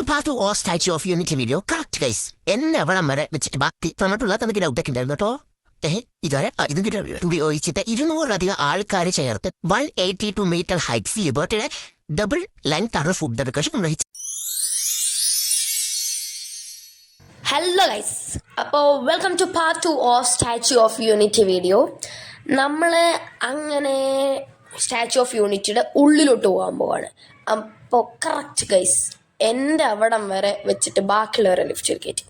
Part two or statue of unity video correct guys. എന്നെ എവിടം വരെ വെച്ചിട്ട് ബാക്കി തന്നിട്ടുള്ള തനിക്ക് ഡൗട്ടൊക്കെ ഉണ്ടായിരുന്നു കേട്ടോ. ഇതുവരെ ഇതും കിട്ടാൻ ഉപയോഗിച്ചിട്ട് 200-ലധികം ആൾക്കാർ ചേർത്ത് 182 മീറ്റർ ഹൈറ്റ് ലിബർട്ടിയുടെ ഡബിൾ ലെങ്ത് ആണ് ഫുഡ് എടുക്കാൻ നിർവഹിച്ചത്. ഹലോ ഗൈസ്, അപ്പോൾ welcome to part 2 of statue of unity video. നമ്മൾ അങ്ങനെ സ്റ്റാച്യു ഓഫ് യൂണിറ്റിയുടെ ഉള്ളിലോട്ട് പോകാൻ പോവാണ്. അപ്പോൾ കറക്റ്റ് ഗൈസ്, എൻ്റെ അവിടം വരെ വെച്ചിട്ട് ബാക്കിയുള്ളവരെ ലിഫ്റ്റിൽ കയറ്റി.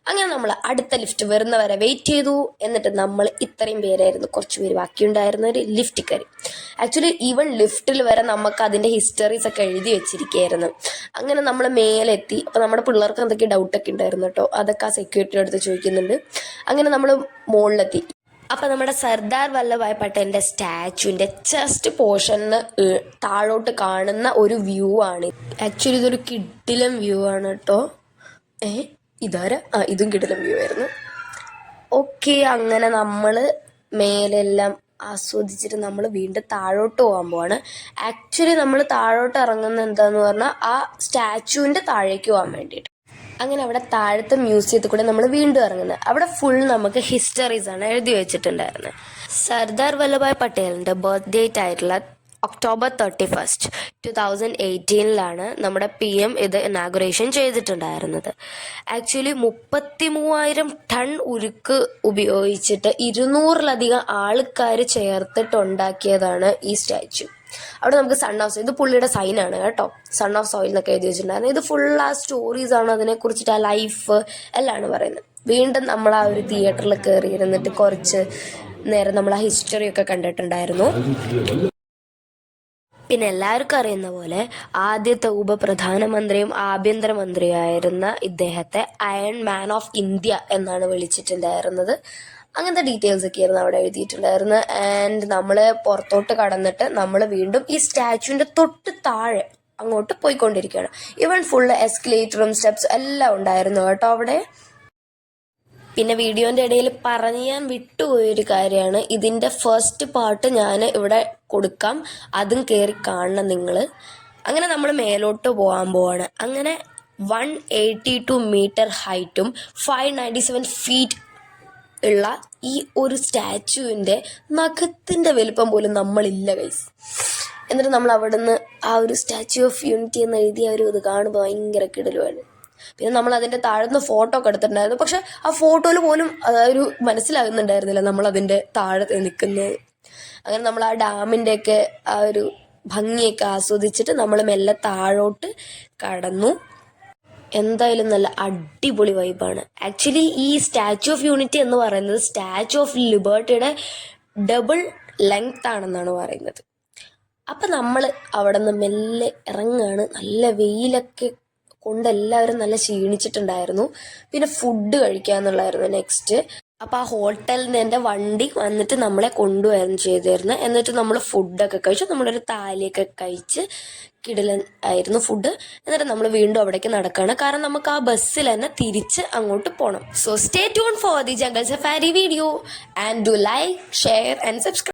അങ്ങനെ നമ്മൾ അടുത്ത ലിഫ്റ്റ് വരുന്നവരെ വെയിറ്റ് ചെയ്തു. എന്നിട്ട് നമ്മൾ ഇത്രയും പേരായിരുന്നു, കുറച്ച് പേര് ബാക്കിയുണ്ടായിരുന്ന ഒരു ലിഫ്റ്റ് കയറി. ആക്ച്വലി ഈവൻ ലിഫ്റ്റിൽ വരെ നമുക്ക് അതിൻ്റെ ഹിസ്റ്ററീസ് ഒക്കെ എഴുതി വെച്ചിരിക്കുകയായിരുന്നു. അങ്ങനെ നമ്മൾ മേലെത്തി. അപ്പോൾ നമ്മുടെ പിള്ളേർക്ക് എന്തൊക്കെ ഡൗട്ടൊക്കെ ഉണ്ടായിരുന്നു കേട്ടോ, അതൊക്കെ ആ സെക്യൂരിറ്റിയുടെ അടുത്ത് ചോദിക്കുന്നുണ്ട്. അങ്ങനെ നമ്മൾ മുകളിലെത്തി. അപ്പോൾ നമ്മുടെ സർദാർ വല്ലഭായ് പട്ടേലിൻ്റെ സ്റ്റാച്യുവിൻ്റെ ചെസ്റ്റ് പോർഷന് താഴോട്ട് കാണുന്ന ഒരു വ്യൂ ആണ്. ആക്ച്വലി ഇതൊരു കിടിലം വ്യൂ ആണ് കേട്ടോ. ഇതും കിടിലം വ്യൂ ആയിരുന്നു. ഓക്കെ, അങ്ങനെ നമ്മൾ മേലെല്ലാം ആസ്വദിച്ചിട്ട് നമ്മൾ വീണ്ടും താഴോട്ട് പോകാൻ പോവാണ്. ആക്ച്വലി നമ്മൾ താഴോട്ട് ഇറങ്ങുന്നത് എന്താന്ന് പറഞ്ഞാൽ ആ സ്റ്റാച്യുവിൻ്റെ താഴേക്ക് പോകാൻ വേണ്ടിയിട്ട്. അങ്ങനെ അവിടെ താഴത്തെ മ്യൂസിയത്തിൽ കൂടെ നമ്മൾ വീണ്ടും ഇറങ്ങുന്നത്. അവിടെ ഫുൾ നമുക്ക് ഹിസ്റ്ററീസ് ആണ് എഴുതി വെച്ചിട്ടുണ്ടായിരുന്നത്. സർദാർ വല്ലഭായ് പട്ടേലിൻ്റെ ബർത്ത് ഡേറ്റ് ആയിട്ടുള്ള ഒക്ടോബർ 31, 2018 നമ്മുടെ PM ഇത് ഇനാഗുറേഷൻ ചെയ്തിട്ടുണ്ടായിരുന്നത്. ആക്ച്വലി 33,000 ടൺ ഉരുക്ക് ഉപയോഗിച്ചിട്ട് 200-ലധികം ആൾക്കാർ ചേർത്തിട്ടുണ്ടാക്കിയതാണ് ഈ സ്റ്റാച്യു. അവിടെ നമുക്ക് സൺ ഓഫ് സോയിൽ, ഇത് പുള്ളിയുടെ സൈനാണ് കേട്ടോ, സൺ ഓഫ് സോയിൽ എന്നൊക്കെ എഴുതി വെച്ചിട്ടുണ്ടായിരുന്നു. ഇത് ഫുൾ ആ സ്റ്റോറീസ് ആണ്, അതിനെക്കുറിച്ചിട്ട് ആ ലൈഫ് എല്ലാമാണ് പറയുന്നത്. വീണ്ടും നമ്മൾ ആ ഒരു തിയേറ്ററിൽ കയറി ഇരുന്നിട്ട് കുറച്ച് നേരം നമ്മൾ ആ ഹിസ്റ്ററിയൊക്കെ കണ്ടിട്ടുണ്ടായിരുന്നു. പിന്നെ എല്ലാവർക്കും അറിയുന്ന പോലെ ആദ്യത്തെ ഉപപ്രധാനമന്ത്രിയും ആഭ്യന്തരമന്ത്രിയായിരുന്ന ഇദ്ദേഹത്തെ അയൺ മാൻ ഓഫ് ഇന്ത്യ എന്നാണ് വിളിച്ചിട്ടുണ്ടായിരുന്നത്. അങ്ങനത്തെ ഡീറ്റെയിൽസ് ഒക്കെ ആയിരുന്നു അവിടെ എഴുതിയിട്ടുണ്ടായിരുന്നത്. ആൻഡ് നമ്മൾ പുറത്തോട്ട് കടന്നിട്ട് നമ്മൾ വീണ്ടും ഈ സ്റ്റാച്യുവിൻ്റെ തൊട്ട് താഴെ അങ്ങോട്ട് പോയിക്കൊണ്ടിരിക്കുകയാണ്. ഈവൻ ഫുള്ള് എസ്കലേറ്ററും സ്റ്റെപ്സും എല്ലാം ഉണ്ടായിരുന്നു കേട്ടോ അവിടെ. പിന്നെ വീഡിയോൻ്റെ ഇടയിൽ ഞാൻ വിട്ടുപോയൊരു കാര്യമാണ്, ഇതിൻ്റെ ഫസ്റ്റ് പാർട്ട് ഞാൻ ഇവിടെ കൊടുക്കാം, അതും കയറി കാണണം നിങ്ങൾ. അങ്ങനെ നമ്മൾ മേലോട്ട് പോകാൻ പോവാണ്. അങ്ങനെ 182 മീറ്റർ ഹൈറ്റും 597 ഫീറ്റ് ഉള്ള ഈ ഒരു സ്റ്റാച്യുവിൻ്റെ നഖത്തിൻ്റെ വലുപ്പം പോലും നമ്മളില്ല ഗൈസ്. എന്നിട്ട് നമ്മൾ അവിടെ നിന്ന് ആ ഒരു സ്റ്റാച്യു ഓഫ് യൂണിറ്റി എന്ന് എഴുതിയ ഒരു ഇത് കാണുമ്പോൾ ഭയങ്കര കിടലുമാണ്. പിന്നെ നമ്മൾ അതിൻ്റെ താഴെന്ന് ഫോട്ടോ ഒക്കെ എടുത്തിട്ടുണ്ടായിരുന്നു. പക്ഷെ ആ ഫോട്ടോയിൽ പോലും അതൊരു മനസ്സിലാകുന്നുണ്ടായിരുന്നില്ല നമ്മൾ അതിൻ്റെ താഴെ നിൽക്കുന്നത്. അങ്ങനെ നമ്മൾ ആ ഡാമിൻ്റെയൊക്കെ ആ ഒരു ഭംഗിയൊക്കെ ആസ്വദിച്ചിട്ട് നമ്മൾ മെല്ലെ താഴോട്ട് കടന്നു. എന്തായാലും നല്ല അടിപൊളി വൈബാണ്. ആക്ച്വലി ഈ സ്റ്റാച്യു ഓഫ് യൂണിറ്റി എന്ന് പറയുന്നത് സ്റ്റാച്യു ഓഫ് ലിബർട്ടിയുടെ ഡബിൾ ലെങ്ത് ആണെന്നാണ് പറയുന്നത്. അപ്പം നമ്മൾ അവിടെ നിന്ന് മെല്ലെ ഇറങ്ങുകയാണ്. നല്ല വെയിലൊക്കെ കൊണ്ട് എല്ലാവരും നല്ല ക്ഷീണിച്ചിട്ടുണ്ടായിരുന്നു. പിന്നെ ഫുഡ് കഴിക്കാന്നുള്ളായിരുന്നു നെക്സ്റ്റ്. അപ്പോൾ ആ ഹോട്ടലിൽ നിന്ന് എൻ്റെ വണ്ടി വന്നിട്ട് നമ്മളെ കൊണ്ടുവരാൻ ചെയ്തിരുന്നു. എന്നിട്ട് നമ്മൾ ഫുഡൊക്കെ കഴിച്ചു. നമ്മളൊരു താലിയൊക്കെ കഴിച്ച് കിടലൻ ആയിരുന്നു ഫുഡ്. എന്നിട്ട് നമ്മൾ വീണ്ടും അവിടേക്ക് നടക്കുകയാണ്, കാരണം നമുക്ക് ആ ബസ്സിൽ തന്നെ തിരിച്ച് അങ്ങോട്ട് പോകണം. So stay tune for the jungle safari video and do like, share and subscribe.